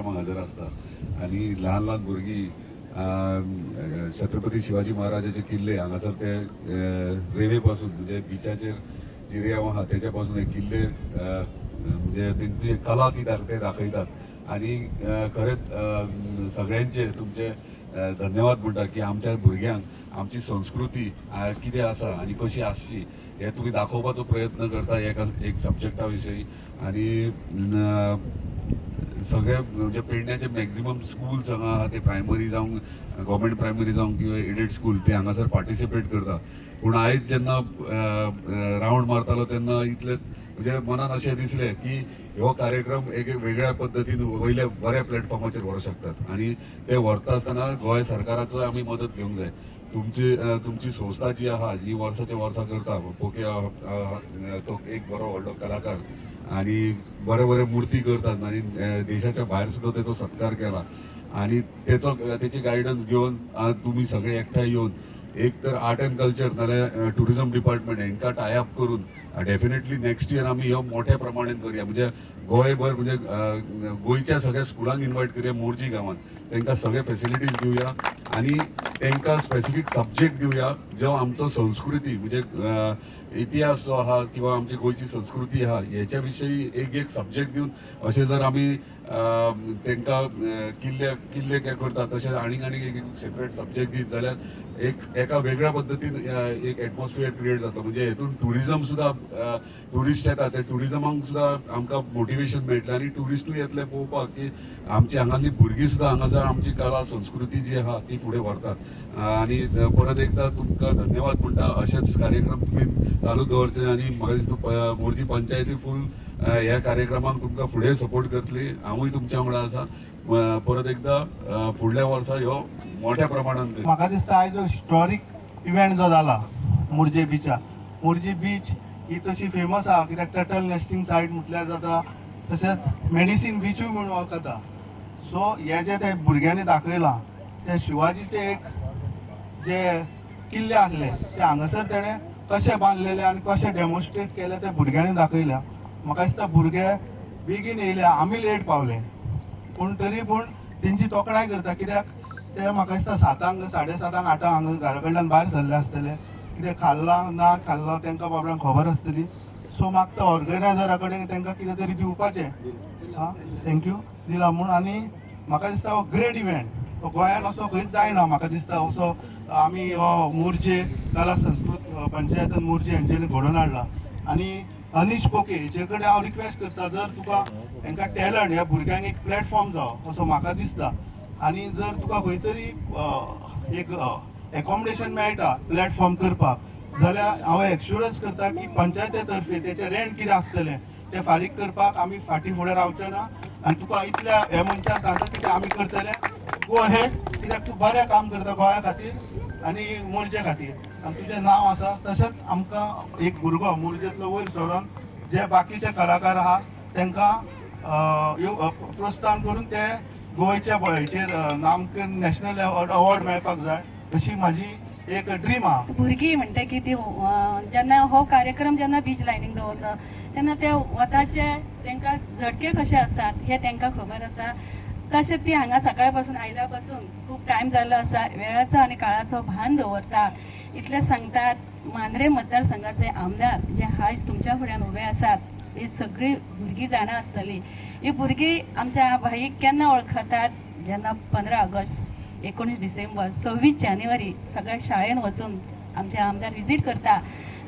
कार्यक्रमाक हजर असता आणि ल्हान ल्हान भुरगीं छत्रपती शिवाजी महाराजाचे किल्ले हांगासर ते रेवे पासून म्हणजे बिचाचेर जी रेव आहा त्याच्या पासून हे किल्ले म्हणजे त्यांची कला कित्याक ते दाखयतात आणि खरेंच सगळ्यांचे तुमचे धन्यवाद म्हणटा की आमच्या भुरग्यांक आमची संस्कृती कितें आसा आनी कशी आसची हे तुम्ही दाखोवपाचो प्रयत्न करता एक सब्जेक्टा विशयी आणि सगळे म्हणजे पेडण्याचे मॅक्झिमम स्कूल्स हांगा आहा ते प्रायमरी जावं गव्हर्मेंट प्रायमरी जावं किंवा एडेड स्कूल ते हांगासर पार्टिसिपेट करता पूण आयज जेन्ना रावंड मारतालो तेन्ना इतले म्हणजे मनान अशें दिसलें की हो कार्यक्रम एक वेगळ्या पद्दतीन वयल्या बऱ्या प्लॅटफॉर्माचेर व्हरूंक शकतात आणि ते व्हरता आसतना गोंय सरकाराचो आमी मदत घेवंक जाय तुमची संस्था जी आहा जी वर्साच्या वर्सा करता पोके तो एक बरो व्हडलो कलाकार आणि बरे बरे मूर्ती करतात आणि देशाच्या बाहेर सुद्धा त्याचा सत्कार केला आणि त्याची गायडन्स घेऊन तुम्ही सगळे एकठांय येऊन एक तर आर्ट अँड कल्चर नाल्यार टुरिझम डिपार्टमेंट हांकां टाय अप करून डेफिनेटली नेक्स्ट इयर आम्ही हो मोठ्या प्रमाणात करूया म्हणजे गोंयभर म्हणजे गोंयच्या सगळ्या स्कुलांक इन्वायट करूया मोर्जी गावात तांकां सगळे फॅसिलिटीज दिवया आणि तांकां स्पेसिफिक सब्जेक्ट दिवया जो आमचो संस्कृती म्हणजे इतिहास जो आहा किंवा आमची गोंयची संस्कृती आहा हेच्या विशयी एक सब्जेक्ट दिवन अशें जर आमी तांकां किल्ले करतात तशें आनीक एक सेपरेट सब्जेक्ट दीत जाल्यार एका वेगळ्या पद्दतीन एक एटमॉस्फियर क्रिएट जाता म्हणजे हेतून टुरिझम सुद्धा टुरिस्ट येतात ते टुरिझमाक सुद्धा आमकां मोटिवेशन मेळटलें आनी टुरिस्टूय येतले पळोवपाक की आमची हांगातली भुरगीं सुद्धा हांगासर आमची कला संस्कृती जी आहा ती फुडें व्हरतात आणि परत एकदा तुमकां धन्यवाद म्हणटा अशेच कार्यक्रम तुम्ही चालू दवरचे आणि म्हाका दिसता मोर्जी पंचायती फूल ह्या कार्यक्रमाक तुमकां फुडें सपोर्ट करतली हांवूय तुमच्या वांगडा आसा परत एकदा फुडल्या वर्सा ह्यो मोठ्या प्रमाणात म्हाका दिसता आयज हिस्टॉरीक इव्हेंट जो जाला मोर्जे बीच ही तशी फेमस आहा कित्याक टर्टल नेस्टिंग सायट म्हटल्यार जाता तशेंच मेडिसीन बीचूय म्हणून वळखता सो हे जे ते भुरग्यांनी दाखयलां ते शिवाजीचे एक जे किल्ले आसले ते हांगासर तेणें कशे बांदलेले आनी कशे डेमॉन्स्ट्रेट केले ते भुरग्यांनी दाखयल्या म्हाका दिसता भुरगे बेगीन येयले आमी लेट पावले पूण तरी पूण तेंची तोखणाय करता कित्याक ते म्हाका दिसता 7:00 7:30 8:00 हांगा घरा कडल्यान भायर सरले आसतले कितें खाल्लां ना खाल्लां तांकां बाबड्यांक खबर आसतली सो मागता ऑर्गनायझरा कडेन तांकां कितें तरी दिवपाचें थँक्यू दिला म्हूण आनी म्हाका दिसता हो ग्रेट इव्हेंट गोंयान असो खंयच जायना म्हाका दिसता असो आमी हो मोर्जे कला संस्कृत पंचायतन मोर्जे हेंच्यांनी घडोवन हाडला आनी अनीश पोके हेचे कडेन हांव रिक्वेस्ट करता जर तुका हांकां टॅलंट ह्या भुरग्यांक एक प्लॅटफॉर्म जावो असो म्हाका दिसता आणि जर तुका खंय तरी एक एकोमोडेशन मेळटा प्लॅटफॉर्म करपाक जाल्यार हांव एक्शुरन्स करता की पंचायते तर्फे तेचे रेंट कितें आसतलें ते फारीक करपाक आमी फाटीं फुडें रावचे ना आनी तुका इतल्या ह्या मनशाक सांगता की आमी करतले गो हेड कित्याक तूं बरें काम करता गोंया खातीर आनी मोर्जे खातीर आनी तुजें नांव आसा तशेंच आमकां एक भुरगो मोर्जेंतलो वयर सरोन जे बाकीचे कलाकार आहा तांकां प्रोत्साहन करून ते गोंयच्या बळयचेर नामकरण नॅशनल अवॉर्ड मेळपाक जाय अशी माझी एक ड्रीम आहा भुरगीं म्हणटा की ती जेन्ना हो कार्यक्रम जेन्ना बीच लायनीक दवरलो तेन्ना ते वताचे तांकां झटके कशे आसात हे तांकां खबर आसा तशेंच ती हांगा सकाळ पासून आयल्या पासून खूब टायम जाल्लो आसा वेळाचो आनी काळाचो भान दवरतात इतले सांगतात मांद्रे मतदारसंघाचे आमदार जे आयज तुमच्या फुड्यान उबे आसात ही सगळी भुरगीं जाणा आसतली ही भुरगीं आमच्या भाईक केन्ना वळखतात जेन्ना 15 ऑगस्ट 19 डिसेंबर 26 जानेवारी सगळ्या शाळेन वचून आमचे आमदार विजीट करता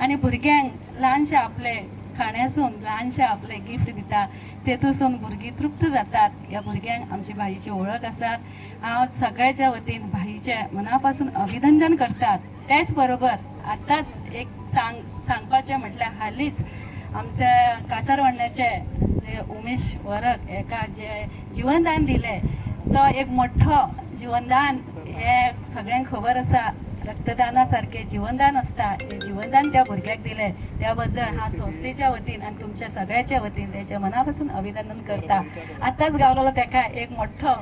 आनी भुरग्यांक ल्हानशे आपले खाण्यासून ल्हानशे आपले गिफ्ट दिता तेतूसून भुरगीं तृप्त जातात ह्या भुरग्यांक आमची भाईची ओळख आसा हांव सगळ्याच्या वतीन भाईचे मना पासून अभिनंदन करतात त्याच बरोबर आतांच एक सांगपाचें म्हटल्यार हालींच आमचे कासारवांड्याचे जे उमेश वरक एका जे जीवनदान दिले तो एक मोठो जीवनदान हे सगळ्यांक खबर आसा रक्तदाना सारखे जीवनदान असता हे जीवनदान त्या भुरग्याक दिले त्या बद्दल हा संस्थेच्या वतीन आणि तुमच्या सगळ्याच्या वतीन त्याच्या मनापासून अभिनंदन करता आताच गावलेलो त्याका एक मोठो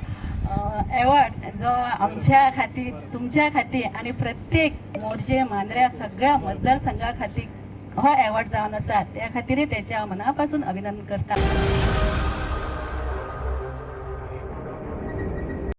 अवॉर्ड जो आमच्या खातीर तुमच्या खातीर आणि प्रत्येक मोर्जे मांद्र्या सगळ्या मतदारसंघा खातीर हो अवॉर्ड जावन आसा त्या खातीर त्याच्या मनापासून अभिनंदन करता